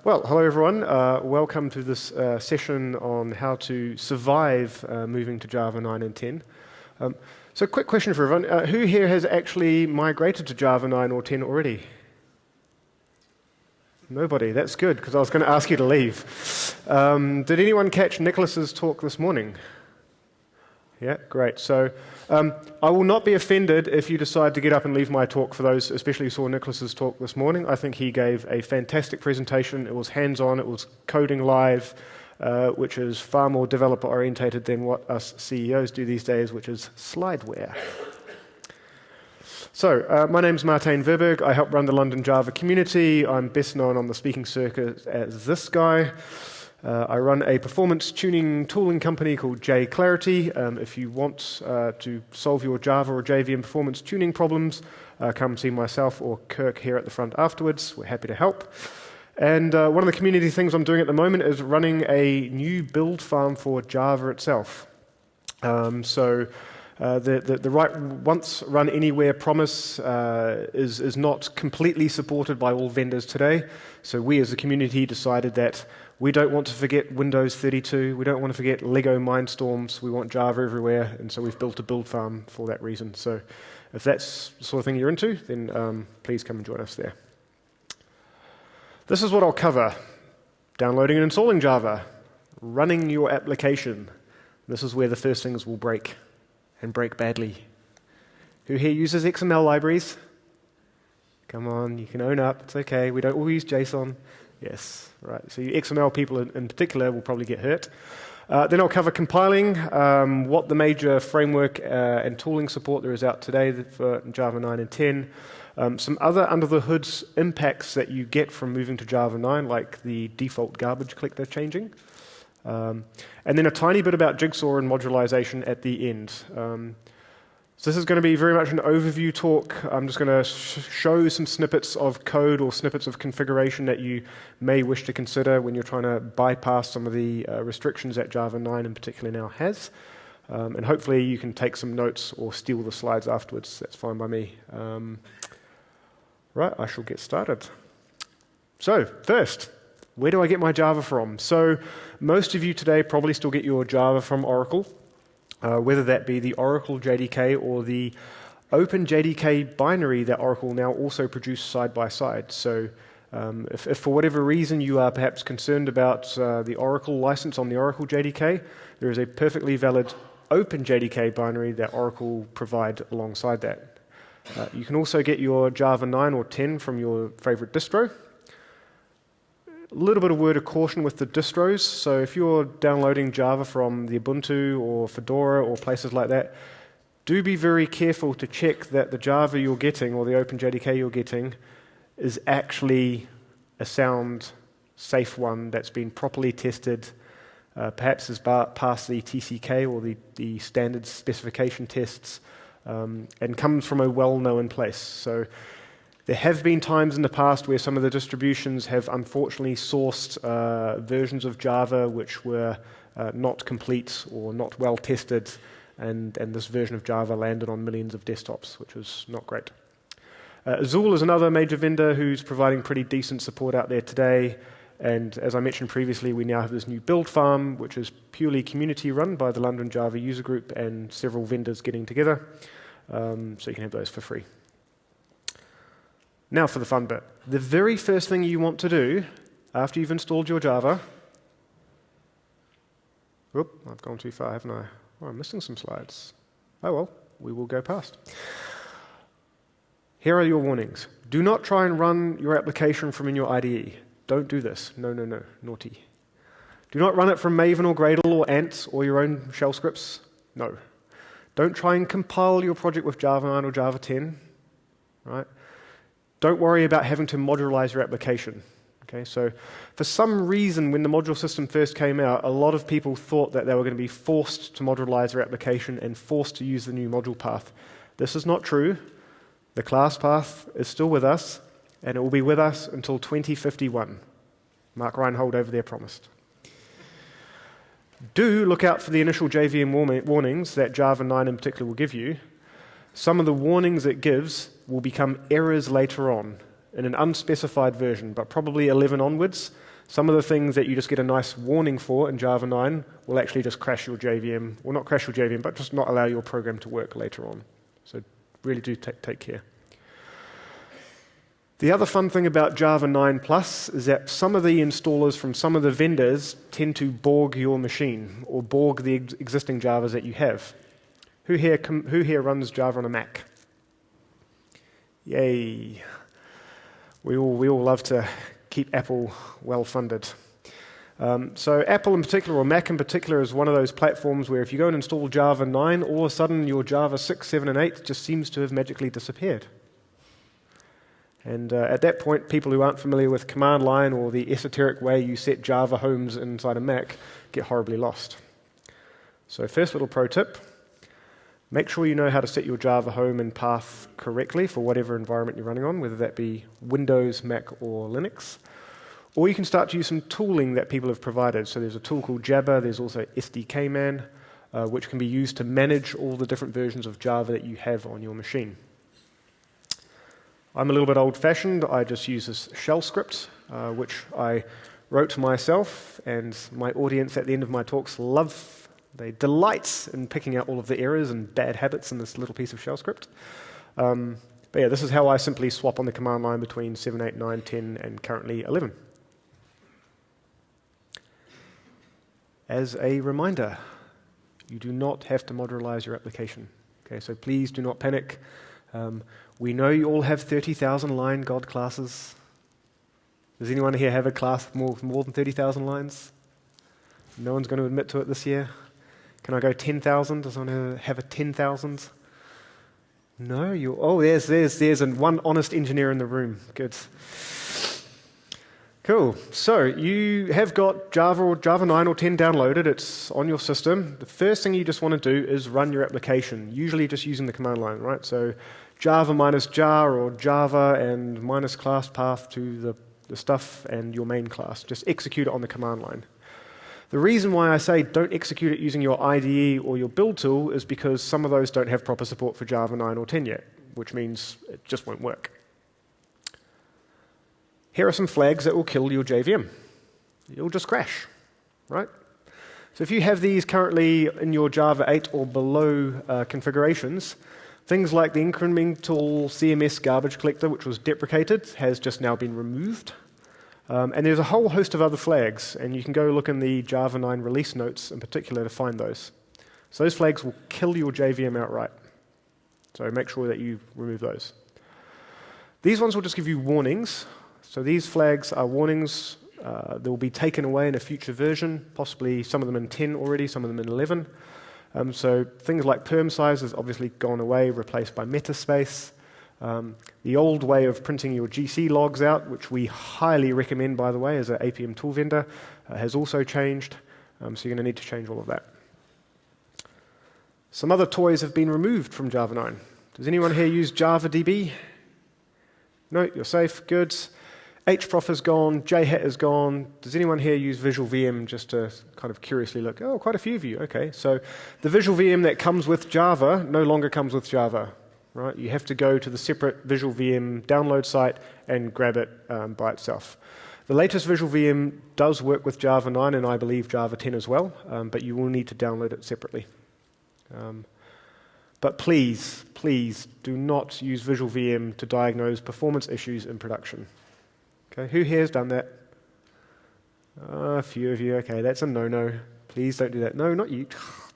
Well, hello everyone. Welcome to this session on how to survive moving to Java 9 and 10. So quick question for everyone. Who here has actually migrated to Java 9 or 10 already? Nobody. That's good, because I was going to ask you to leave. Did anyone catch Nicholas's talk this morning? Yeah, great. So I will not be offended if you decide to get up and leave my talk, for those especially who saw Nicholas's talk this morning. I think he gave a fantastic presentation. It was hands-on, it was coding live, which is far more developer-orientated than what us CEOs do these days, which is slideware. So, my name's Martijn Verburg. I help run the London Java community. I'm best known on the speaking circuit as this guy. I run a performance tuning tooling company called JClarity. If you want to solve your Java or JVM performance tuning problems, come see myself or Kirk here at the front afterwards. We're happy to help. And one of the community things I'm doing at the moment is running a new build farm for Java itself. The write once run anywhere promise is not completely supported by all vendors today. So we as a community decided that we don't want to forget Windows 32. We don't want to forget Lego Mindstorms. We want Java everywhere, and so we've built a build farm for that reason. So if that's the sort of thing you're into, then please come and join us there. This is what I'll cover. Downloading and installing Java. Running your application. This is where the first things will break, and break badly. Who here uses XML libraries? Come on, you can own up. It's okay. We don't all use JSON. Yes, right. So you XML people in particular will probably get hurt. Then I'll cover compiling, what the major framework and tooling support there is out today for Java 9 and 10. Some other under-the-hood impacts that you get from moving to Java 9, like the default garbage collector changing. And then a tiny bit about Jigsaw and modularization at the end. So this is going to be very much an overview talk. I'm just going to show some snippets of code or snippets of configuration that you may wish to consider when you're trying to bypass some of the restrictions that Java 9 in particular now has. And hopefully you can take some notes or steal the slides afterwards. That's fine by me. Right, I shall get started. So first, where do I get my Java from? So most of you today probably still get your Java from Oracle. Whether that be the Oracle JDK or the Open JDK binary that Oracle now also produce side by side. So if for whatever reason you are perhaps concerned about the Oracle license on the Oracle JDK, there is a perfectly valid Open JDK binary that Oracle provide alongside that. You can also get your Java 9 or 10 from your favorite distro. A little bit of word of caution with the distros. So if you're downloading Java from the Ubuntu or Fedora or places like that, do be very careful to check that the Java you're getting or the OpenJDK you're getting is actually a sound, safe one that's been properly tested, perhaps has passed the TCK or the standard specification tests, and comes from a well-known place. So there have been times in the past where some of the distributions have unfortunately sourced versions of Java which were not complete or not well tested, and this version of Java landed on millions of desktops, which was not great. Azul is another major vendor who's providing pretty decent support out there today, and as I mentioned previously, we now have this new build farm which is purely community run by the London Java user group and several vendors getting together, so you can have those for free. Now for the fun bit. The very first thing you want to do after you've installed your Java... Oop, I've gone too far, haven't I? Oh, I'm missing some slides. Oh well, we will go past. Here are your warnings. Do not try and run your application from in your IDE. Don't do this. No, no, no. Naughty. Do not run it from Maven or Gradle or Ant or your own shell scripts. No. Don't try and compile your project with Java 9 or Java 10. Right? Don't worry about having to modularize your application. Okay, so for some reason, when the module system first came out, a lot of people thought that they were going to be forced to modularize their application and forced to use the new module path. This is not true. The class path is still with us, and it will be with us until 2051. Mark Reinhold over there promised. Do look out for the initial JVM warnings that Java 9 in particular will give you. Some of the warnings it gives will become errors later on in an unspecified version, but probably 11 onwards. some of the things that you just get a nice warning for in Java 9 will actually just crash your JVM, or not crash your JVM, but just not allow your program to work later on. So really do take care. The other fun thing about Java 9 Plus is that some of the installers from some of the vendors tend to borg your machine, or borg the existing Javas that you have. Who here runs Java on a Mac? Yay. We all love to keep Apple well-funded. So Apple in particular, or Mac in particular, is one of those platforms where if you go and install Java 9, all of a sudden your Java 6, 7, and 8 just seems to have magically disappeared. And at that point, people who aren't familiar with command line or the esoteric way you set Java homes inside a Mac get horribly lost. So first little pro tip, make sure you know how to set your Java home and path correctly for whatever environment you're running on, whether that be Windows, Mac, or Linux. Or you can start to use some tooling that people have provided. So there's a tool called Jabber, there's also SDKman, which can be used to manage all the different versions of Java that you have on your machine. I'm a little bit old-fashioned. I just use this shell script, which I wrote myself, and my audience at the end of my talks love. They delight in picking out all of the errors and bad habits in this little piece of shell script. But yeah, this is how I simply swap on the command line between 7, 8, 9, 10, and currently 11. As a reminder, you do not have to modularize your application. Okay, so please do not panic. We know you all have 30,000 line God classes. Does anyone here have a class with more than 30,000 lines? No one's going to admit to it this year. Can I go 10,000? Does anyone have a 10,000? No? Oh, there's one honest engineer in the room. Good. Cool. So you have got Java or Java 9 or 10 downloaded. It's on your system. The first thing you just want to do is run your application, usually just using the command line, right? So Java minus jar or Java and minus class path to the stuff and your main class. Just execute it on the command line. The reason why I say don't execute it using your IDE or your build tool is because some of those don't have proper support for Java 9 or 10 yet, which means it just won't work. Here are some flags that will kill your JVM. It'll just crash, right? So if you have these currently in your Java 8 or below configurations, things like the incremental CMS garbage collector, which was deprecated, has just now been removed. And there's a whole host of other flags, and you can go look in the Java 9 release notes in particular to find those. So those flags will kill your JVM outright. So make sure that you remove those. These ones will just give you warnings. So these flags are warnings. They will be taken away in a future version, possibly some of them in 10 already, some of them in 11. So things like perm size has obviously gone away, replaced by metaspace. The old way of printing your GC logs out, which we highly recommend, by the way, as an APM tool vendor, has also changed. So you're going to need to change all of that. Some other toys have been removed from Java 9. Does anyone here use JavaDB? No, you're safe. Good. HProf is gone. JHat is gone. Does anyone here use Visual VM just to kind of curiously look? Oh, quite a few of you. Okay, so the Visual VM that comes with Java no longer comes with Java. Right? You have to go to the separate Visual VM download site and grab it by itself. The latest Visual VM does work with Java 9 and I believe Java 10 as well, but you will need to download it separately. But please, please do not use Visual VM to diagnose performance issues in production. Okay, who here has done that? A few of you. Okay, that's a no-no. Please don't do that. No, not you.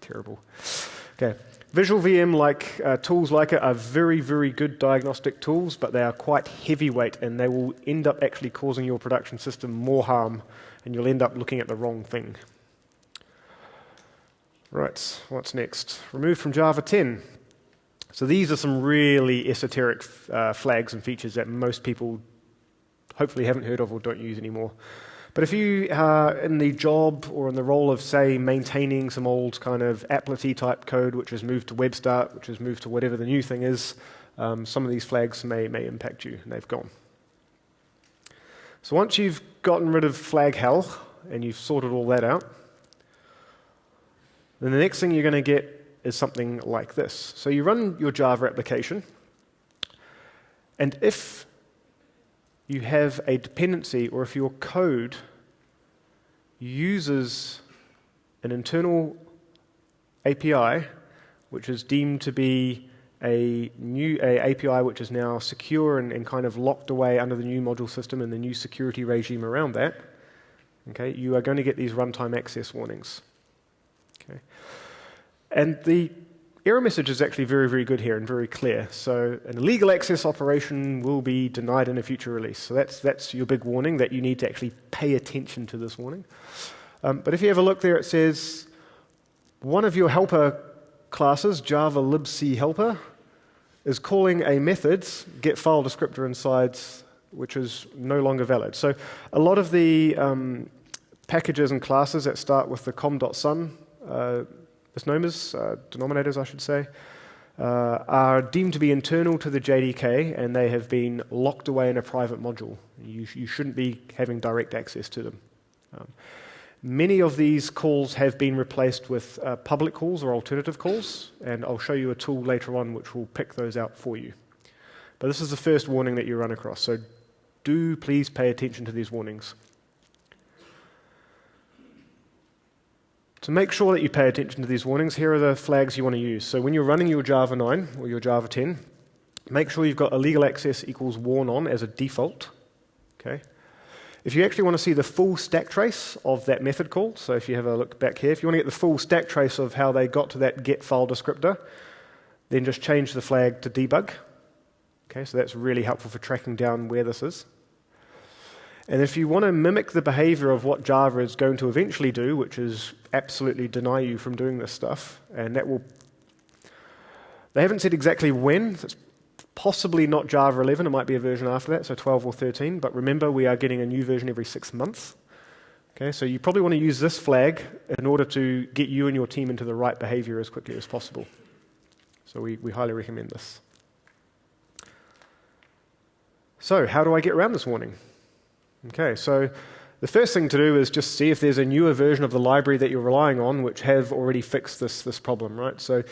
Terrible. Okay. Visual VM, like tools like it, are very, very good diagnostic tools, but they are quite heavyweight, and they will end up actually causing your production system more harm, and you'll end up looking at the wrong thing. Right, what's next? Removed from Java 10. So these are some really esoteric flags and features that most people hopefully haven't heard of or don't use anymore. But if you are in the job or in the role of, say, maintaining some old kind of applet type code, which has moved to WebStart, which has moved to whatever the new thing is, some of these flags may impact you, and they've gone. So once you've gotten rid of flag hell, and you've sorted all that out, then the next thing you're going to get is something like this. So you run your Java application, and if you have a dependency, or if your code uses an internal API, which is deemed to be a new API which is now secure and kind of locked away under the new module system and the new security regime around that, okay, you are going to get these runtime access warnings. Okay. And the error message is actually very, very good here and very clear. So an illegal access operation will be denied in a future release. So that's your big warning, that you need to actually pay attention to this warning. But if you have a look there, it says one of your helper classes, Java libc helper, is calling a method's get file descriptor inside, which is no longer valid. So a lot of the packages and classes that start with the com.sun misnomers, denominators I should say, are deemed to be internal to the JDK, and they have been locked away in a private module. You shouldn't be having direct access to them. Many of these calls have been replaced with public calls or alternative calls, and I'll show you a tool later on which will pick those out for you. But this is the first warning that you run across, so do please pay attention to these warnings. To make sure that you pay attention to these warnings, here are the flags you want to use. So when you're running your Java 9 or your Java 10, make sure you've got illegal access equals warn on as a default. Okay. If you actually want to see the full stack trace of that method call, so if you have a look back here, if you want to get the full stack trace of how they got to that get file descriptor, then just change the flag to debug. Okay, so that's really helpful for tracking down where this is. And if you want to mimic the behavior of what Java is going to eventually do, which is absolutely deny you from doing this stuff, and that will, they haven't said exactly when, it's possibly not Java 11, it might be a version after that, so 12 or 13, but remember we are getting a new version every 6 months. Okay, so you probably want to use this flag in order to get you and your team into the right behavior as quickly as possible. So we highly recommend this. So how do I get around this warning? Okay, so the first thing to do is just see if there's a newer version of the library that you're relying on which have already fixed this problem, right? So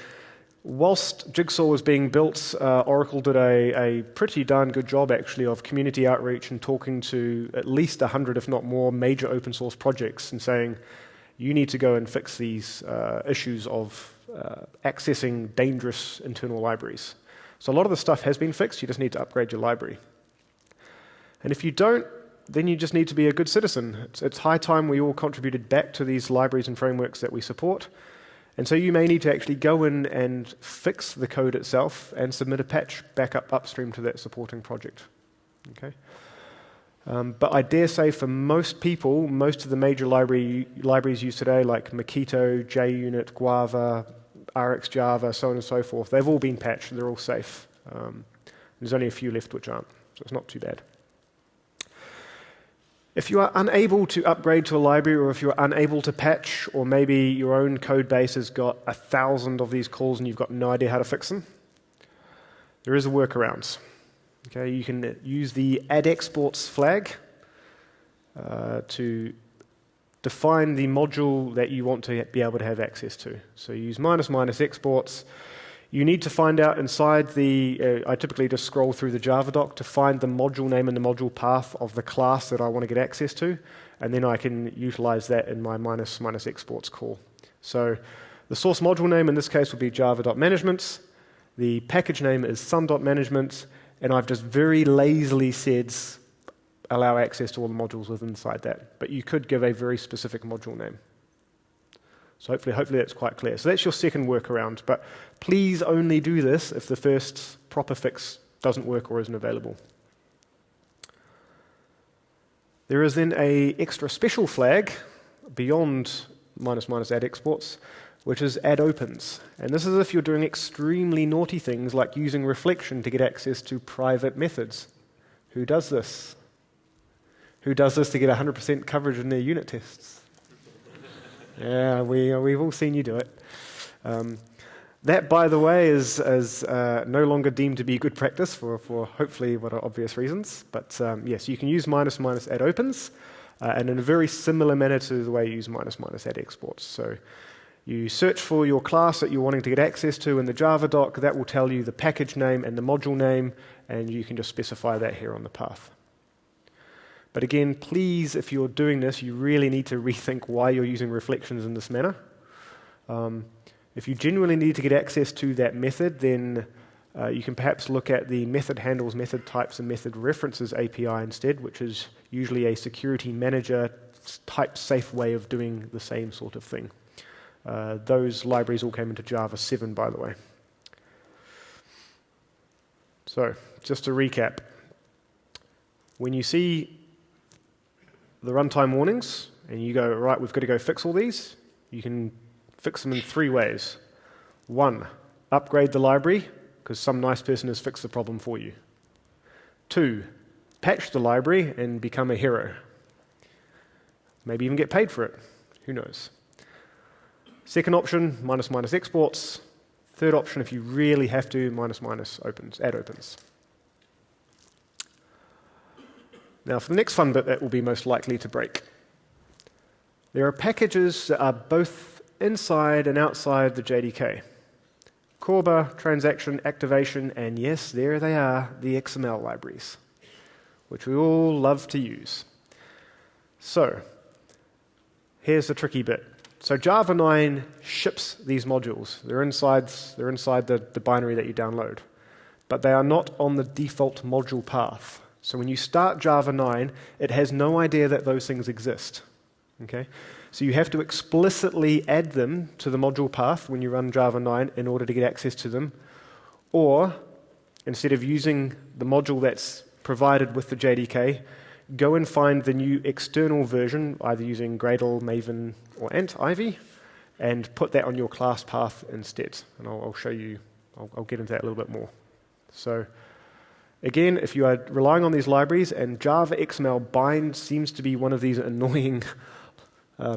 whilst Jigsaw was being built, Oracle did a pretty darn good job actually of community outreach and talking to at least 100, if not more, major open source projects and saying, you need to go and fix these issues of accessing dangerous internal libraries. So a lot of the stuff has been fixed, you just need to upgrade your library. And if you don't, then you just need to be a good citizen. It's high time we all contributed back to these libraries and frameworks that we support. And so you may need to actually go in and fix the code itself and submit a patch back upstream to that supporting project. Okay? But I dare say for most people, most of the major libraries used today, like Makito, JUnit, Guava, RxJava, so on and so forth, they've all been patched. They're all safe. There's only a few left which aren't, so it's not too bad. If you are unable to upgrade to a library, or if you're unable to patch, or maybe your own code base has got 1,000 of these calls and you've got no idea how to fix them, there is a workarounds. Okay, you can use the add exports flag to define the module that you want to be able to have access to. So you use ---- exports. You need to find out inside the, I typically just scroll through the Java doc to find the module name and the module path of the class that I want to get access to, and then I can utilize that in my ---- exports call. So the source module name in this case will be java.management, the package name is sun.management, and I've just very lazily said allow access to all the modules within inside that, but you could give a very specific module name. So hopefully that's quite clear. So that's your second workaround, but please only do this if the first proper fix doesn't work or isn't available. There is then an extra special flag beyond ---- add exports, which is add opens. And this is if you're doing extremely naughty things like using reflection to get access to private methods. Who does this? Who does this to get 100% coverage in their unit tests? Yeah, we've all seen you do it. That, by the way, is no longer deemed to be good practice for hopefully what are obvious reasons. But yes, you can use ---- add opens, and in a very similar manner to the way you use ---- add exports. So you search for your class that you're wanting to get access to in the Java doc. That will tell you the package name and the module name, and you can just specify that here on the path. But again, please, if you're doing this, you really need to rethink why you're using reflections in this manner. If you genuinely need to get access to that method, then you can perhaps look at the method handles, method types, and method references API instead, which is usually a security manager type safe way of doing the same sort of thing. Those libraries all came into Java 7, by the way. So, just to recap, when you see the runtime warnings and you go, right, we've got to go fix all these, you can fix them in 3 ways. 1, upgrade the library, because some nice person has fixed the problem for you. 2, patch the library and become a hero. Maybe even get paid for it. Who knows? Second option, ---- exports. Third option, if you really have to, ---- opens, add opens. Now, for the next fun bit, that will be most likely to break. There are packages that are both inside and outside the JDK. Corba, transaction, activation, and yes, there they are, the XML libraries, which we all love to use. So, here's the tricky bit. So Java 9 ships these modules. They're inside the binary that you download. But they are not on the default module path. So when you start Java 9, it has no idea that those things exist. Okay? So you have to explicitly add them to the module path when you run Java 9 in order to get access to them. Or, instead of using the module that's provided with the JDK, go and find the new external version, either using Gradle, Maven, or Ant, Ivy, and put that on your class path instead. And I'll show you, I'll get into that a little bit more. So, again, if you are relying on these libraries, and Java XML bind seems to be one of these annoying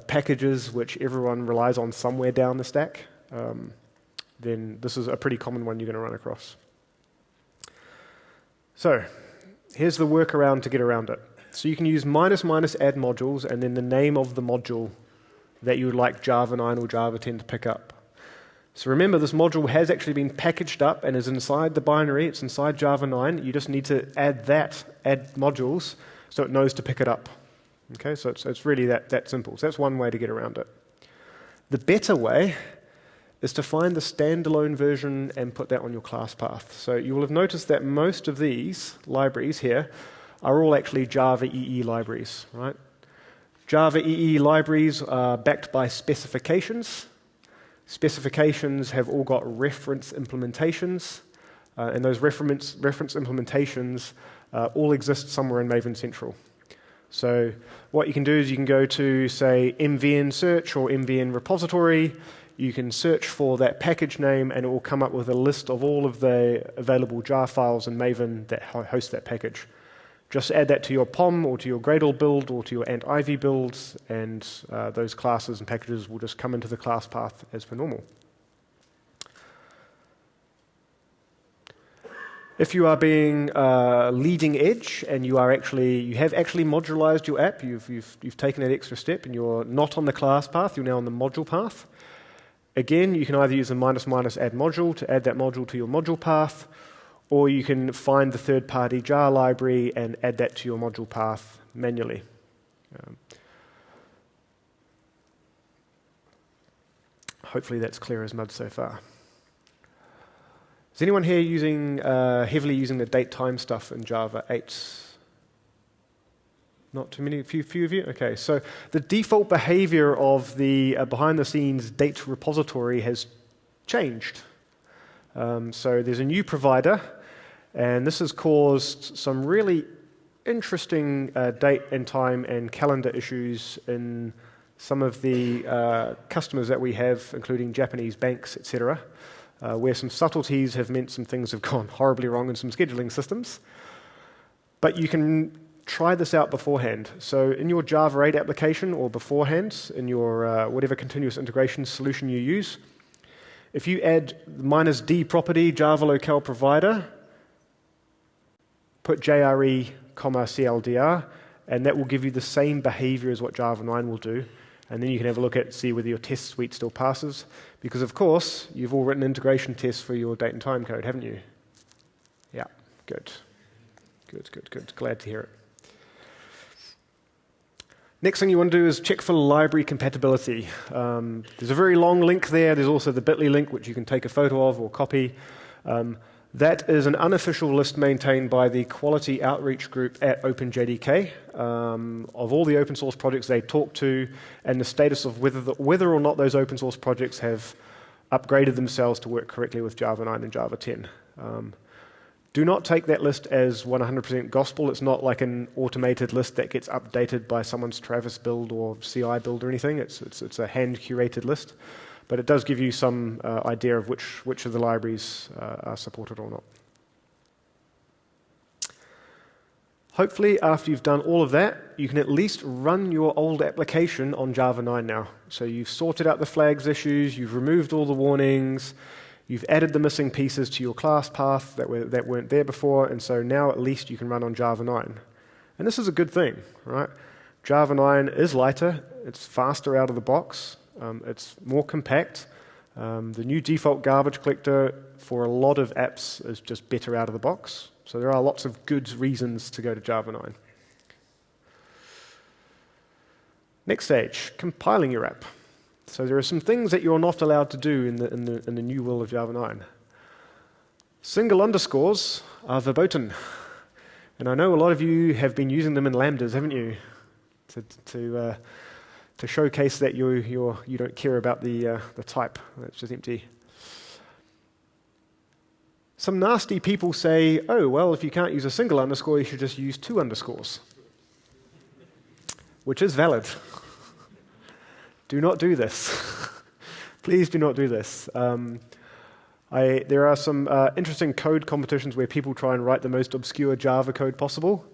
packages which everyone relies on somewhere down the stack, then this is a pretty common one you're going to run across. So, here's the workaround to get around it. So you can use ---- add modules and then the name of the module that you would like Java 9 or Java 10 to pick up. So remember, this module has actually been packaged up and is inside the binary. It's inside Java 9. You just need to add modules, so it knows to pick it up. Okay, so it's really that simple. So that's one way to get around it. The better way is to find the standalone version and put that on your class path. So you will have noticed that most of these libraries here are all actually Java EE libraries, right? Java EE libraries are backed by specifications. Specifications have all got reference implementations, and those reference implementations all exist somewhere in Maven Central. So what you can do is you can go to, say, mvn search or mvn repository. You can search for that package name, and it will come up with a list of all of the available jar files in Maven that host that package. Just add that to your POM or to your Gradle build or to your Ant Ivy builds, and those classes and packages will just come into the class path as per normal. If you are being leading edge and you have actually modularized your app, you've taken that extra step and you're not on the class path, you're now on the module path. Again, you can either use the ---- add module to add that module to your module path, or you can find the third-party jar library and add that to your module path manually. Hopefully that's clear as mud so far. Is anyone here heavily using the date time stuff in Java 8? Not too many, a few of you? Okay, so the default behavior of the behind-the-scenes date repository has changed. So there's a new provider, and this has caused some really interesting date and time and calendar issues in some of the customers that we have, including Japanese banks, etc., where some subtleties have meant some things have gone horribly wrong in some scheduling systems. But you can try this out beforehand. So in your Java 8 application or beforehand, in your whatever continuous integration solution you use, if you add -d property Java locale provider, put JRE, CLDR, and that will give you the same behavior as what Java 9 will do. And then you can have a look at, see whether your test suite still passes. Because, of course, you've all written integration tests for your date and time code, haven't you? Yeah, good. Good. Glad to hear it. Next thing you want to do is check for library compatibility. There's a very long link there. There's also the bit.ly link, which you can take a photo of or copy. That is an unofficial list maintained by the Quality Outreach Group at OpenJDK of all the open source projects they talk to and the status of whether or not those open source projects have upgraded themselves to work correctly with Java 9 and Java 10. Do not take that list as 100% gospel. It's not like an automated list that gets updated by someone's Travis build or CI build or anything. It's a hand-curated list. But it does give you some idea of which of the libraries are supported or not. Hopefully, after you've done all of that, you can at least run your old application on Java 9 now. So you've sorted out the flags issues, you've removed all the warnings, you've added the missing pieces to your class path that weren't there before, and so now at least you can run on Java 9. And this is a good thing, right? Java 9 is lighter, it's faster out of the box, it's more compact. The new default garbage collector for a lot of apps is just better out of the box. So there are lots of good reasons to go to Java 9. Next stage, compiling your app. So there are some things that you're not allowed to do in the new world of Java 9. Single underscores are verboten. And I know a lot of you have been using them in lambdas, haven't you? To showcase that you don't care about the type. That's just empty. Some nasty people say, oh, well, if you can't use a single underscore, you should just use 2 underscores. Which is valid. Do not do this. Please do not do this. There are some interesting code competitions where people try and write the most obscure Java code possible.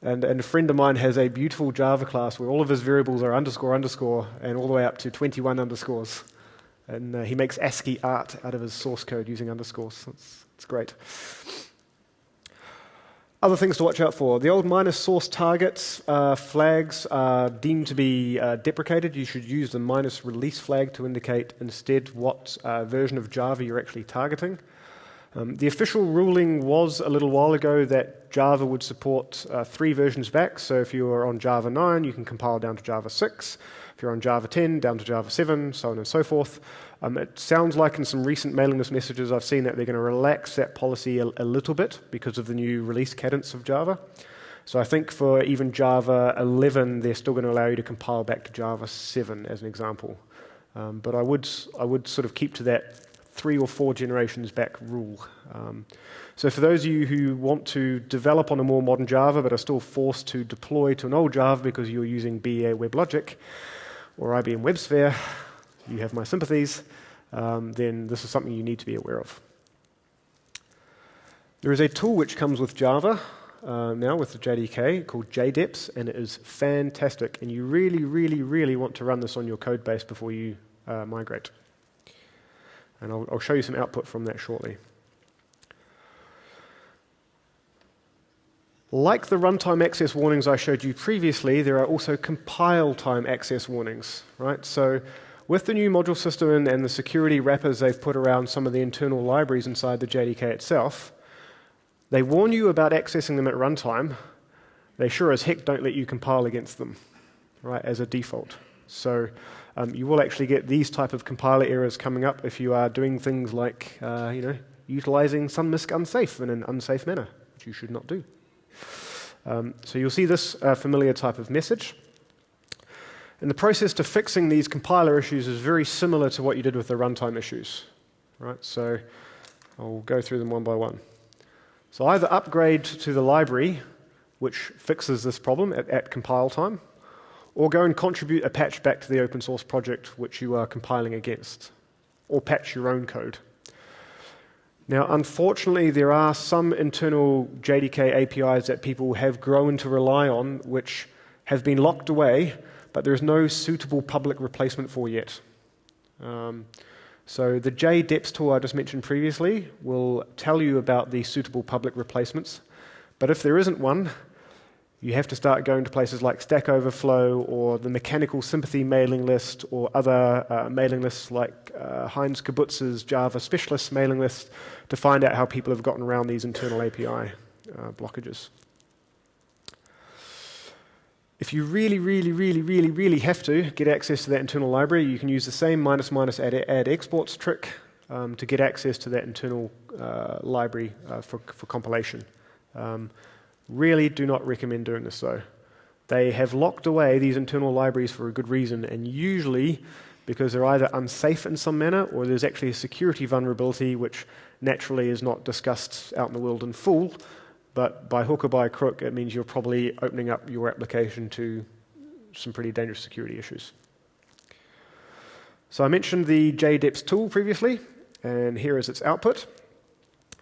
And a friend of mine has a beautiful Java class where all of his variables are underscore, underscore, and all the way up to 21 underscores. And he makes ASCII art out of his source code using underscores. It's great. Other things to watch out for. The old minus source targets flags are deemed to be deprecated. You should use the minus release flag to indicate instead what version of Java you're actually targeting. The official ruling was a little while ago that Java would support 3 versions back. So if you are on Java 9, you can compile down to Java 6. If you're on Java 10, down to Java 7, so on and so forth. It sounds like in some recent mailing list messages I've seen that they're going to relax that policy a little bit because of the new release cadence of Java. So I think for even Java 11, they're still going to allow you to compile back to Java 7 as an example. But I would sort of keep to that 3 or 4 generations back rule. So for those of you who want to develop on a more modern Java but are still forced to deploy to an old Java because you're using BEA WebLogic or IBM WebSphere, you have my sympathies, then this is something you need to be aware of. There is a tool which comes with Java now with the JDK called jdeps, and it is fantastic. And you really, really, really want to run this on your code base before you migrate. And I'll show you some output from that shortly. Like the runtime access warnings I showed you previously, there are also compile time access warnings, right? So with the new module system and the security wrappers they've put around some of the internal libraries inside the JDK itself, they warn you about accessing them at runtime. They sure as heck don't let you compile against them, right, as a default. So you will actually get these type of compiler errors coming up if you are doing things like, utilizing sun.misc.Unsafe in an unsafe manner, which you should not do. So you'll see this familiar type of message. And the process to fixing these compiler issues is very similar to what you did with the runtime issues, right? So I'll go through them one by one. So either upgrade to the library, which fixes this problem at compile time, or go and contribute a patch back to the open source project which you are compiling against, or patch your own code. Now, unfortunately, there are some internal JDK APIs that people have grown to rely on which have been locked away, but there is no suitable public replacement for yet. So the jdeps tool I just mentioned previously will tell you about the suitable public replacements, but if there isn't one, you have to start going to places like Stack Overflow or the Mechanical Sympathy mailing list or other mailing lists like Heinz Kibutz's Java Specialist mailing list to find out how people have gotten around these internal API blockages. If you really have to get access to that internal library, you can use the same --add exports trick to get access to that internal library for compilation. Really do not recommend doing this though. They have locked away these internal libraries for a good reason, and usually because they're either unsafe in some manner or there's actually a security vulnerability which naturally is not discussed out in the world in full, but by hook or by crook it means you're probably opening up your application to some pretty dangerous security issues. So I mentioned the jdeps tool previously, and here is its output.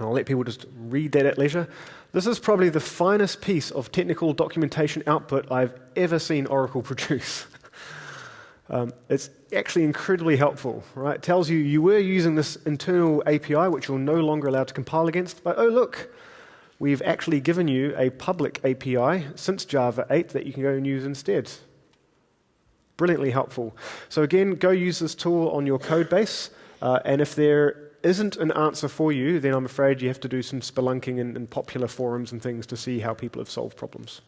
I'll let people just read that at leisure. This is probably the finest piece of technical documentation output I've ever seen Oracle produce. It's actually incredibly helpful, right? It tells you you were using this internal API, which you're no longer allowed to compile against, but oh look, we've actually given you a public API since Java 8 that you can go and use instead. Brilliantly helpful. So again, go use this tool on your code base, and if there isn't an answer for you, then I'm afraid you have to do some spelunking in popular forums and things to see how people have solved problems.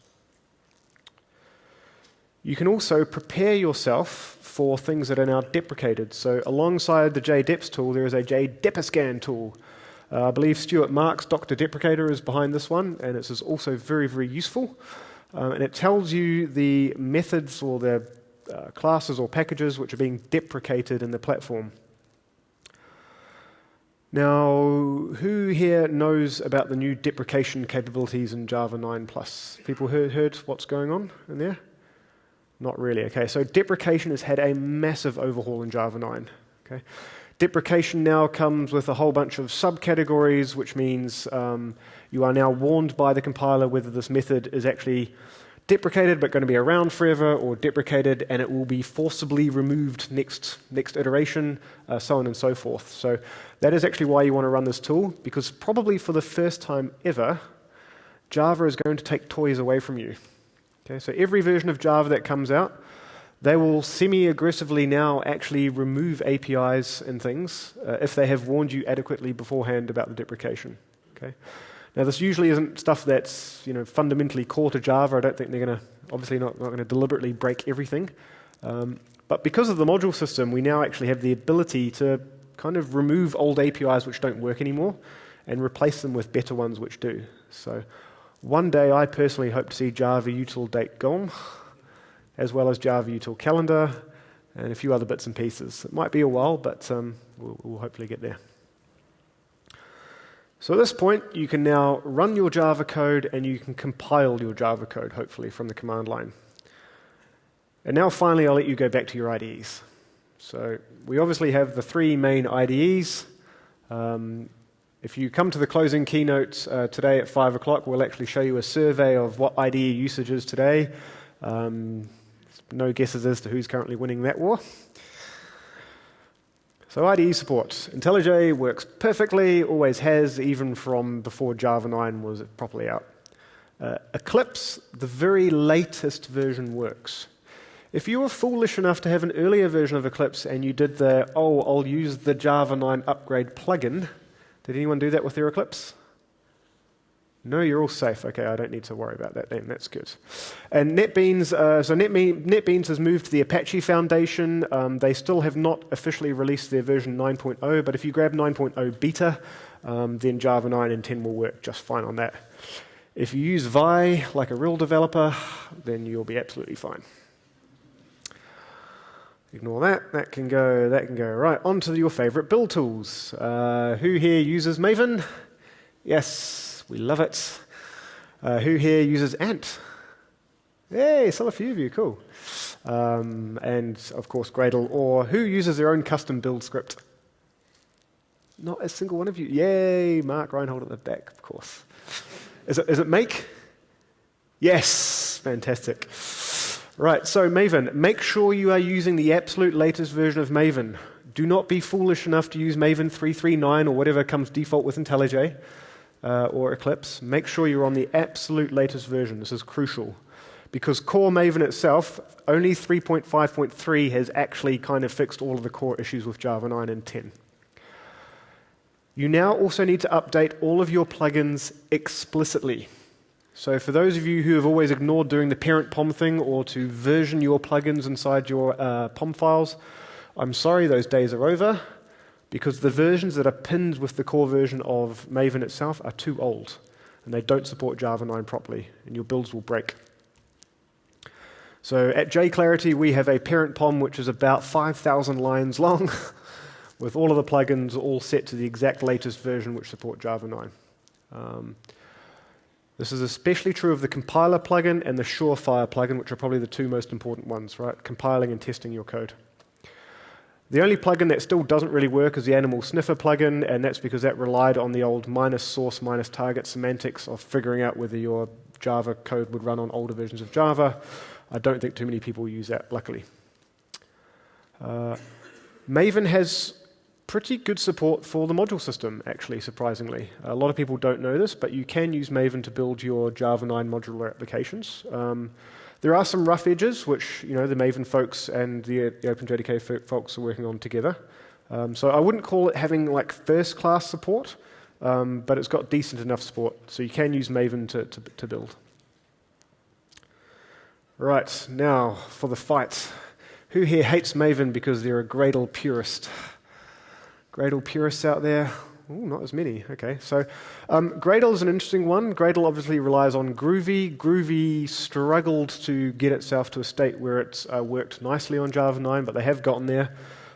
You can also prepare yourself for things that are now deprecated. So alongside the jdeps tool, there is a jdepiscan tool. I believe Stuart Marks, Dr. Deprecator, is behind this one, and it's also very useful. And it tells you the methods or the classes or packages which are being deprecated in the platform. Now, who here knows about the new deprecation capabilities in Java 9+? People heard what's going on in there? Not really. Okay, so deprecation has had a massive overhaul in Java 9. Okay, deprecation now comes with a whole bunch of subcategories, which means you are now warned by the compiler whether this method is actually deprecated but going to be around forever, or deprecated and it will be forcibly removed next iteration, so on and so forth. So that is actually why you want to run this tool, because probably for the first time ever, Java is going to take toys away from you. Okay, so every version of Java that comes out, they will semi-aggressively now actually remove APIs and things if they have warned you adequately beforehand about the deprecation. Okay. Now, this usually isn't stuff that's fundamentally core to Java. I don't think they're going to, obviously not going to deliberately break everything. But because of the module system, we now actually have the ability to kind of remove old APIs which don't work anymore and replace them with better ones which do. So one day I personally hope to see Java util date gone, as well as Java util calendar and a few other bits and pieces. It might be a while, but we'll hopefully get there. So at this point, you can now run your Java code and you can compile your Java code, hopefully, from the command line. And now finally, I'll let you go back to your IDEs. So we obviously have the three main IDEs. If you come to the closing keynote today at 5 o'clock, we'll actually show you a survey of what IDE usage is today. No guesses as to who's currently winning that war. So IDE support. IntelliJ works perfectly, always has, even from before Java 9 was properly out. Eclipse, the very latest version, works. If you were foolish enough to have an earlier version of Eclipse and you did the, I'll use the Java 9 upgrade plugin, did anyone do that with their Eclipse? No, you're all safe. Okay, I don't need to worry about that then. That's good. And NetBeans, NetBeans has moved to the Apache Foundation. They still have not officially released their version 9.0, but if you grab 9.0 beta, then Java 9 and 10 will work just fine on that. If you use Vi like a real developer, then you'll be absolutely fine. Ignore that. That can go. Right, on to your favorite build tools. Who here uses Maven? Yes. We love it. Who here uses Ant? Hey, still a few of you, cool. And of course Gradle, or who uses their own custom build script? Not a single one of you. Yay, Mark Reinhold at the back, of course. Is it Make? Yes, fantastic. Right, so Maven, make sure you are using the absolute latest version of Maven. Do not be foolish enough to use Maven 3.3.9 or whatever comes default with IntelliJ. Or Eclipse. Make sure you're on the absolute latest version. This is crucial. Because core Maven itself, only 3.5.3 has actually kind of fixed all of the core issues with Java 9 and 10. You now also need to update all of your plugins explicitly. So for those of you who have always ignored doing the parent POM thing or to version your plugins inside your POM files, I'm sorry, those days are over, because the versions that are pinned with the core version of Maven itself are too old, and they don't support Java 9 properly, and your builds will break. So at JClarity, we have a parent POM which is about 5,000 lines long, with all of the plugins all set to the exact latest version which support Java 9. This is especially true of the compiler plugin and the Surefire plugin, which are probably the two most important ones, right? Compiling and testing your code. The only plugin that still doesn't really work is the animal sniffer plugin, and that's because that relied on the old -source, -target semantics of figuring out whether your Java code would run on older versions of Java. I don't think too many people use that, luckily. Maven has pretty good support for the module system, actually, surprisingly. A lot of people don't know this, but you can use Maven to build your Java 9 modular applications. There are some rough edges, which the Maven folks and the OpenJDK folks are working on together. So I wouldn't call it having like first-class support, but it's got decent enough support, so you can use Maven to build. Right, now for the fight. Who here hates Maven because they're a Gradle purist? Gradle purists out there? Ooh, not as many. Okay, so Gradle is an interesting one. Gradle obviously relies on Groovy. Groovy struggled to get itself to a state where it's worked nicely on Java 9, but they have gotten there,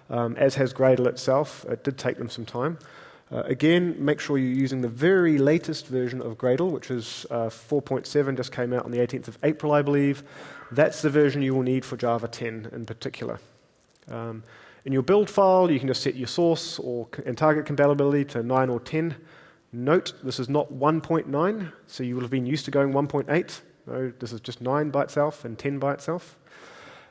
as has Gradle itself. It did take them some time. Again, make sure you're using the very latest version of Gradle, which is 4.7, just came out on the 18th of April, I believe. That's the version you will need for Java 10 in particular. In your build file, you can just set your source and target compatibility to 9 or 10. Note, this is not 1.9, so you will have been used to going 1.8. No, this is just 9 by itself and 10 by itself.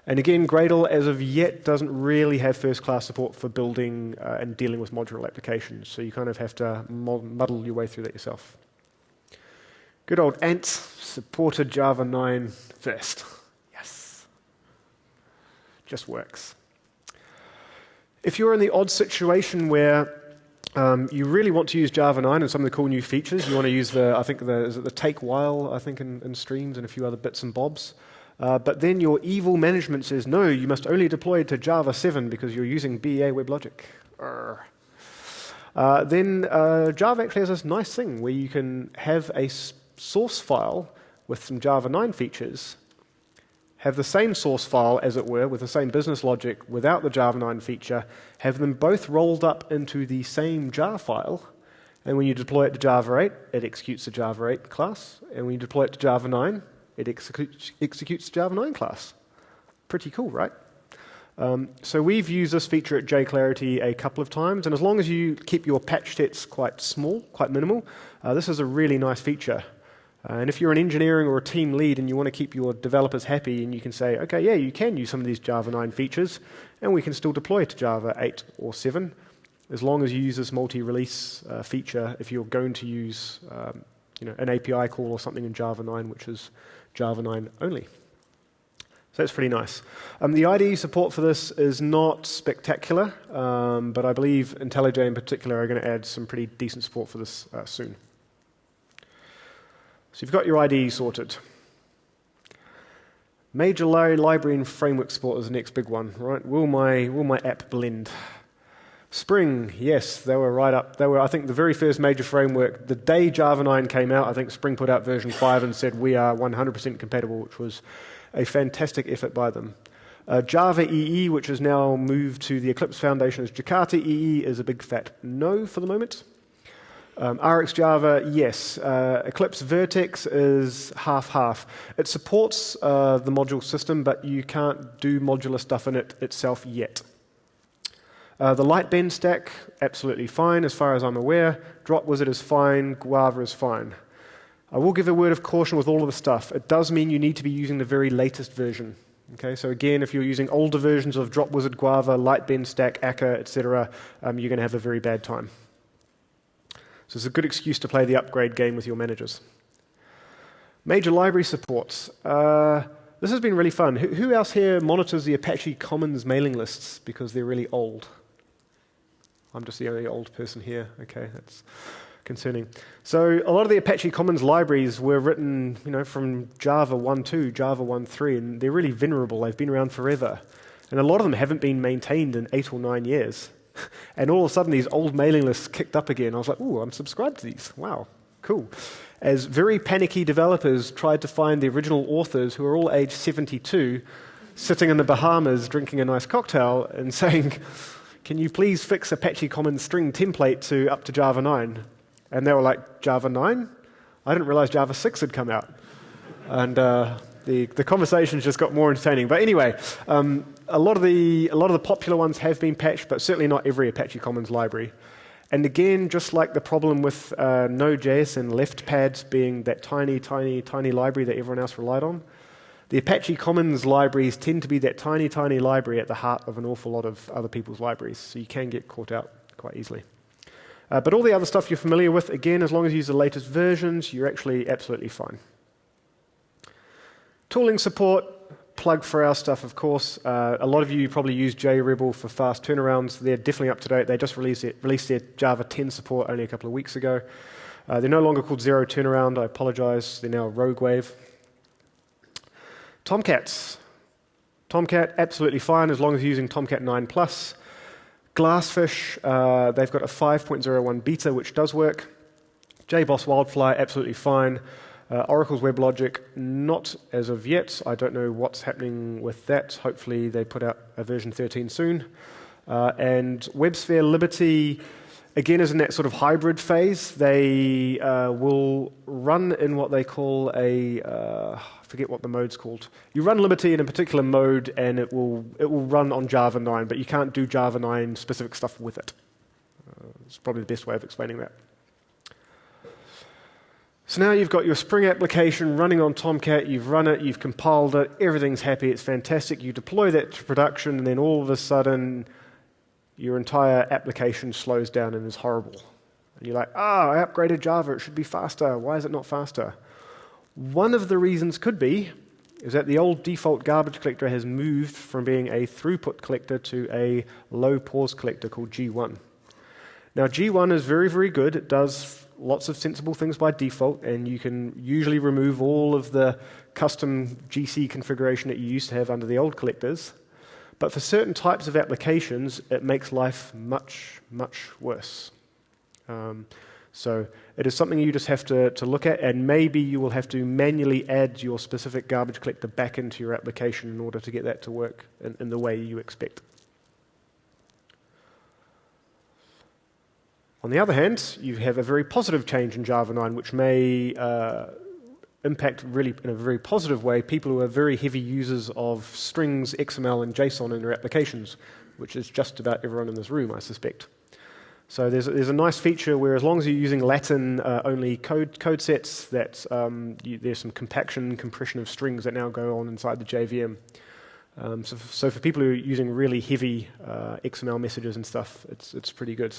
And again, Gradle, as of yet, doesn't really have first-class support for building and dealing with modular applications, so you kind of have to muddle your way through that yourself. Good old Ants supported Java 9 first. Yes. Just works. If you're in the odd situation where you really want to use Java 9 and some of the cool new features, you want to use the take while, I think, in streams and a few other bits and bobs. But then your evil management says, no, you must only deploy it to Java 7 because you're using BEA WebLogic. Then Java actually has this nice thing where you can have a source file with some Java 9 features, have the same source file, as it were, with the same business logic without the Java 9 feature, have them both rolled up into the same jar file, and when you deploy it to Java 8, it executes the Java 8 class, and when you deploy it to Java 9, it executes the Java 9 class. Pretty cool, right? So we've used this feature at JClarity a couple of times, and as long as you keep your patch sets quite small, quite minimal, this is a really nice feature. And if you're an engineering or a team lead and you want to keep your developers happy, and you can say, okay, yeah, you can use some of these Java 9 features, and we can still deploy it to Java 8 or 7, as long as you use this multi-release feature if you're going to use an API call or something in Java 9, which is Java 9 only. So that's pretty nice. The IDE support for this is not spectacular, but I believe IntelliJ in particular are going to add some pretty decent support for this soon. So you've got your IDE sorted. Major library and framework support is the next big one, right? Will my app blend? Spring, yes, they were right up. They were, I think, the very first major framework. The day Java 9 came out, I think Spring put out version 5 and said we are 100% compatible, which was a fantastic effort by them. Java EE, which has now moved to the Eclipse Foundation as Jakarta EE, is a big fat no for the moment. RxJava, yes. Eclipse Vertex is half-half. It supports the module system, but you can't do modular stuff in it itself yet. The Lightbend stack, absolutely fine as far as I'm aware. Dropwizard is fine. Guava is fine. I will give a word of caution with all of the stuff. It does mean you need to be using the very latest version. Okay, so again, if you're using older versions of Dropwizard, Guava, Lightbend stack, Akka, etc., you're going to have a very bad time. So it's a good excuse to play the upgrade game with your managers. Major library supports. This has been really fun. Who else here monitors the Apache Commons mailing lists because they're really old? I'm just the only old person here. Okay, that's concerning. So a lot of the Apache Commons libraries were written, from Java 1.2, Java 1.3, and they're really venerable. They've been around forever. And a lot of them haven't been maintained in 8 or 9 years. And all of a sudden, these old mailing lists kicked up again. I was like, ooh, I'm subscribed to these. Wow, cool. As very panicky developers tried to find the original authors, who are all age 72, sitting in the Bahamas drinking a nice cocktail and saying, can you please fix Apache Commons string template to up to Java 9? And they were like, Java 9? I didn't realize Java 6 had come out. And the conversations just got more entertaining. But anyway, a lot of the popular ones have been patched, but certainly not every Apache Commons library. And again, just like the problem with Node.js and left pads being that tiny, tiny, tiny library that everyone else relied on, the Apache Commons libraries tend to be that tiny, tiny library at the heart of an awful lot of other people's libraries, so you can get caught out quite easily. But all the other stuff you're familiar with, again, as long as you use the latest versions, you're actually absolutely fine. Tooling support, plug for our stuff, of course. A lot of you probably use JREPL for fast turnarounds. They're definitely up to date. They just released their Java 10 support only a couple of weeks ago. They're no longer called Zero Turnaround. I apologize. They're now Rogue Wave. Tomcats. Tomcat, absolutely fine as long as you're using Tomcat 9+. Glassfish, they've got a 5.01 beta, which does work. JBoss Wildfly, absolutely fine. Oracle's WebLogic, not as of yet. I don't know what's happening with that. Hopefully they put out a version 13 soon. And WebSphere Liberty, again, is in that sort of hybrid phase. They will run in what they call a, I forget what the mode's called. You run Liberty in a particular mode, and it will run on Java 9, but you can't do Java 9 specific stuff with it. It's probably the best way of explaining that. So now you've got your Spring application running on Tomcat, you've run it, you've compiled it, everything's happy, it's fantastic. You deploy that to production, and then all of a sudden, your entire application slows down and is horrible. And you're like, I upgraded Java, it should be faster. Why is it not faster? One of the reasons could be is that the old default garbage collector has moved from being a throughput collector to a low pause collector called G1. Now, G1 is very, very good. It does lots of sensible things by default, and you can usually remove all of the custom GC configuration that you used to have under the old collectors. But for certain types of applications, it makes life much, much worse. So it is something you just have to look at, and maybe you will have to manually add your specific garbage collector back into your application in order to get that to work in the way you expect. On the other hand, you have a very positive change in Java 9, which may impact really in a very positive way people who are very heavy users of strings, XML, and JSON in their applications, which is just about everyone in this room, I suspect. So there's a nice feature where as long as you're using Latin-only code sets, that there's some compaction and compression of strings that now go on inside the JVM. So for people who are using really heavy XML messages and stuff, it's pretty good.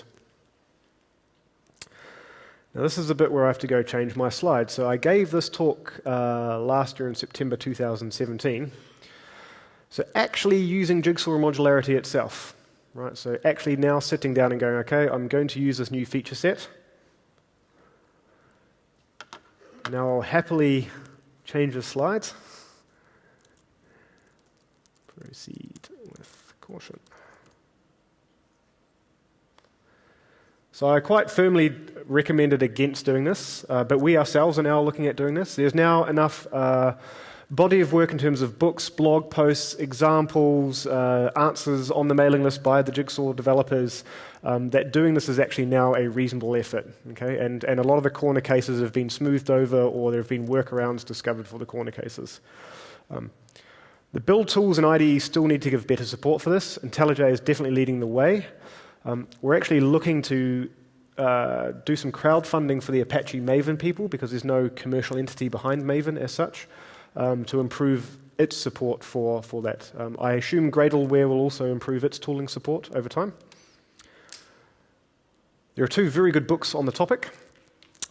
Now this is the bit where I have to go change my slide. So I gave this talk last year in September 2017. So actually using Jigsaw modularity itself. Right, so actually now sitting down and going, okay, I'm going to use this new feature set. Now I'll happily change the slides. Proceed with caution. So I quite firmly recommended against doing this, but we ourselves are now looking at doing this. There's now enough body of work in terms of books, blog posts, examples, answers on the mailing list by the Jigsaw developers, that doing this is actually now a reasonable effort. Okay? And a lot of the corner cases have been smoothed over, or there have been workarounds discovered for the corner cases. The build tools and IDEs still need to give better support for this. IntelliJ is definitely leading the way. We're actually looking to do some crowdfunding for the Apache Maven people, because there's no commercial entity behind Maven as such, to improve its support for that. I assume Gradleware will also improve its tooling support over time. There are two very good books on the topic.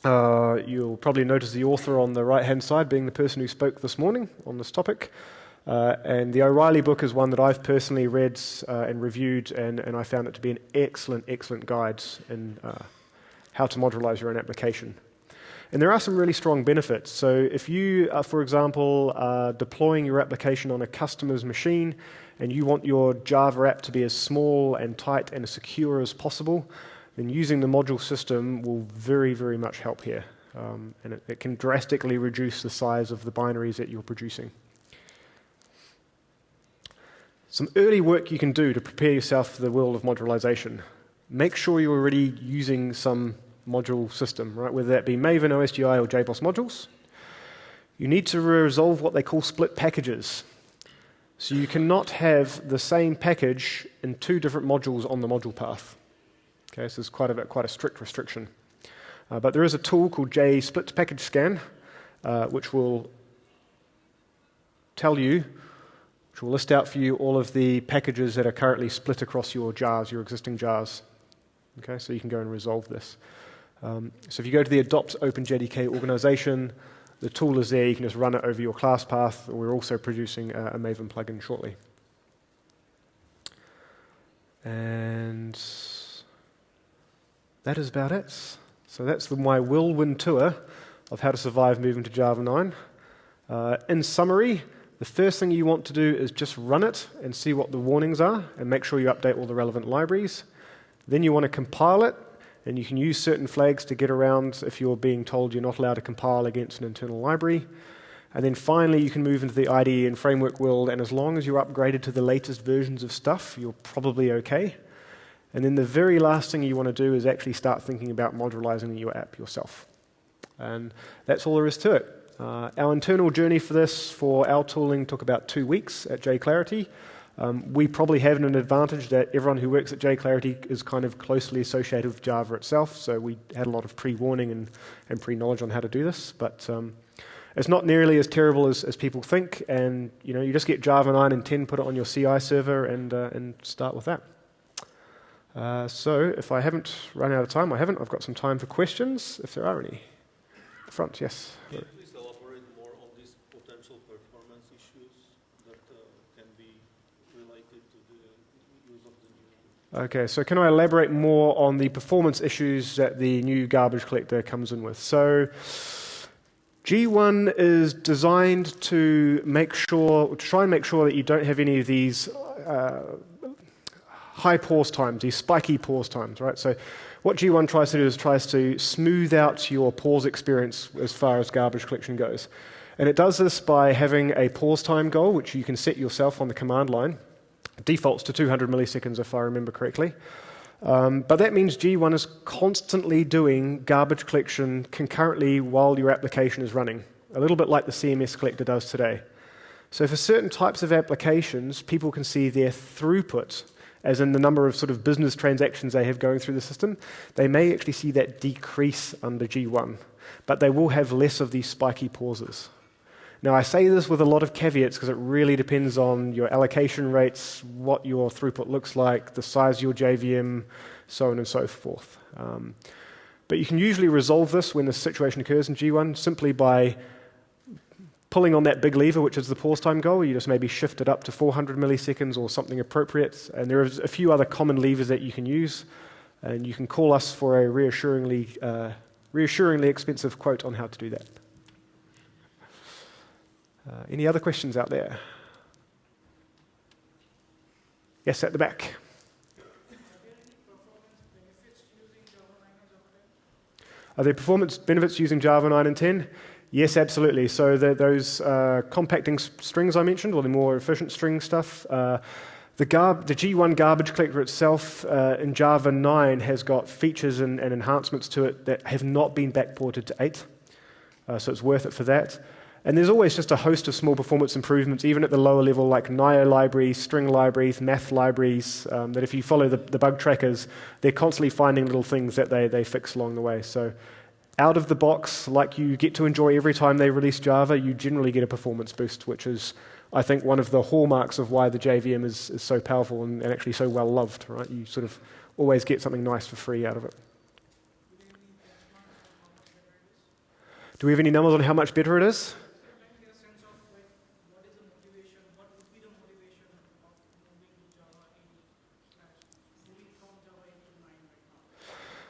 You'll probably notice the author on the right-hand side being the person who spoke this morning on this topic. And the O'Reilly book is one that I've personally read and reviewed, and I found it to be an excellent, excellent guide in how to modularize your own application. And there are some really strong benefits. So if you, for example, are deploying your application on a customer's machine and you want your Java app to be as small and tight and as secure as possible, then using the module system will very, very much help here. And it can drastically reduce the size of the binaries that you're producing. Some early work you can do to prepare yourself for the world of modularization. Make sure you're already using some module system, right? Whether that be Maven, OSGI, or JBoss modules. You need to resolve what they call split packages. So you cannot have the same package in two different modules on the module path. Okay, so it's quite a strict restriction. But there is a tool called split package scan, which will tell you, which will list out for you all of the packages that are currently split across your jars, your existing jars. Okay, so you can go and resolve this. So if you go to the Adopt OpenJDK organization, the tool is there. You can just run it over your class path. We're also producing a Maven plugin shortly. And that is about it. So that's my whirlwind tour of how to survive moving to Java 9. In summary, the first thing you want to do is just run it and see what the warnings are and make sure you update all the relevant libraries. Then you want to compile it, and you can use certain flags to get around if you're being told you're not allowed to compile against an internal library. And then finally, you can move into the IDE and framework world, and as long as you're upgraded to the latest versions of stuff, you're probably okay. And then the very last thing you want to do is actually start thinking about modularizing your app yourself. And that's all there is to it. Our internal journey for this, for our tooling, took about 2 weeks at JClarity. We probably have an advantage that everyone who works at JClarity is kind of closely associated with Java itself, so we had a lot of pre-warning and pre-knowledge on how to do this, but it's not nearly as terrible as people think, and you just get Java 9 and 10, put it on your CI server, and start with that. So if I haven't run out of time, I haven't. I've got some time for questions, if there are any. Front, yes. Can you please elaborate more on these potential performance issues that can be related to the use of the new? Okay, so can I elaborate more on the performance issues that the new garbage collector comes in with? So G1 is designed to try and make sure that you don't have any of these high pause times, these spiky pause times, right? So what G1 tries to do is tries to smooth out your pause experience as far as garbage collection goes. And it does this by having a pause time goal, which you can set yourself on the command line. It defaults to 200 milliseconds, if I remember correctly. But that means G1 is constantly doing garbage collection concurrently while your application is running, a little bit like the CMS collector does today. So for certain types of applications, people can see their throughput, as in the number of sort of business transactions they have going through the system. They may actually see that decrease under G1, but they will have less of these spiky pauses. Now, I say this with a lot of caveats because it really depends on your allocation rates, what your throughput looks like, the size of your JVM, so on and so forth. But you can usually resolve this when this situation occurs in G1 simply by pulling on that big lever, which is the pause time goal. You just maybe shift it up to 400 milliseconds or something appropriate. And there are a few other common levers that you can use. And you can call us for a reassuringly expensive quote on how to do that. Any other questions out there? Yes, at the back. Are there performance benefits using Java 9 and 10? Yes, absolutely. So those compacting strings I mentioned, or the more efficient string stuff, the G1 garbage collector itself in Java 9 has got features and enhancements to it that have not been backported to 8. So it's worth it for that. And there's always just a host of small performance improvements, even at the lower level, like NIO libraries, string libraries, math libraries, that if you follow the bug trackers, they're constantly finding little things that they fix along the way. So out of the box, like you get to enjoy every time they release Java, you generally get a performance boost, which is, I think, one of the hallmarks of why the JVM is so powerful and actually so well loved, right? You sort of always get something nice for free out of it. Do we have any numbers on how much better it is?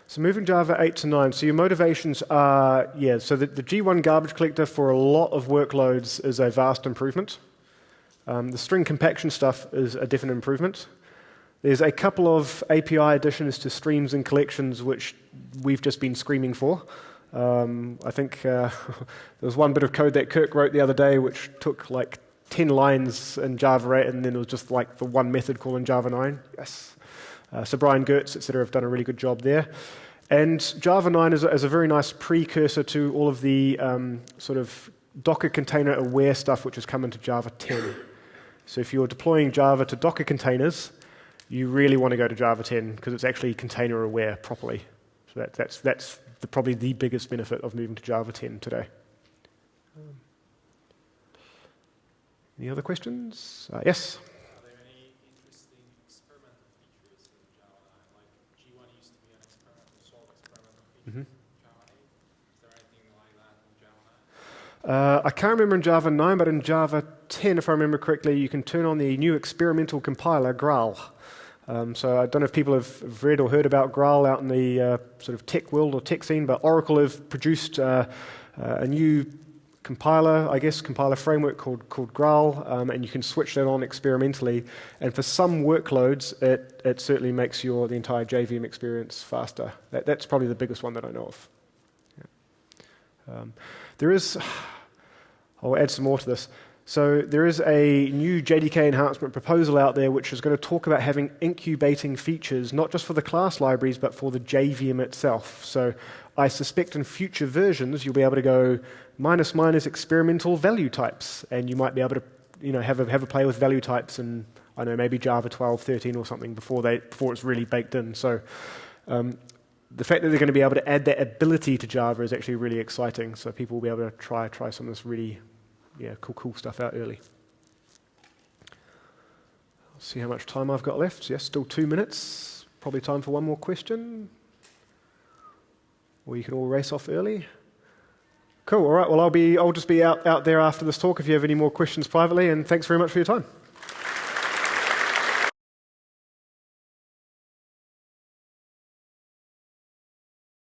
So moving Java 8 to 9, so your motivations are, yeah, so the G1 garbage collector for a lot of workloads is a vast improvement. The string compaction stuff is a definite improvement. There's a couple of API additions to streams and collections which we've just been screaming for. I think there was one bit of code that Kirk wrote the other day which took like 10 lines in Java 8 and then it was just like the one method call in Java 9. Yes. So Brian Gertz, etc., have done a really good job there. And Java 9 is a very nice precursor to all of the sort of Docker container aware stuff which has come into Java 10. So if you're deploying Java to Docker containers, you really want to go to Java 10 because it's actually container aware properly. So that's probably the biggest benefit of moving to Java 10 today. Any other questions? Yes? Are there any interesting experimental features in Java 9? Like G1 used to be an experimental feature in Java 8. Is there anything like that in Java 9? I can't remember in Java 9, but in Java 10, if I remember correctly, you can turn on the new experimental compiler, Graal. So I don't know if people have read or heard about Graal out in the sort of tech world or tech scene, but Oracle have produced a new compiler, I guess, compiler framework called Graal, and you can switch that on experimentally. And for some workloads, it certainly makes the entire JVM experience faster. That's probably the biggest one that I know of. Yeah. There is, I'll add some more to this. So there is a new JDK enhancement proposal out there which is going to talk about having incubating features, not just for the class libraries, but for the JVM itself. So I suspect in future versions you'll be able to go -- experimental value types, and you might be able to have a play with value types in, I don't know, maybe Java 12, 13 or something before it's really baked in. So the fact that they're going to be able to add that ability to Java is actually really exciting. So people will be able to try some of this really cool stuff out early. I'll see how much time I've got left. Yes, still 2 minutes. Probably time for one more question. Or you can all race off early. Cool, all right, well I'll just be out there after this talk if you have any more questions privately, and thanks very much for your time.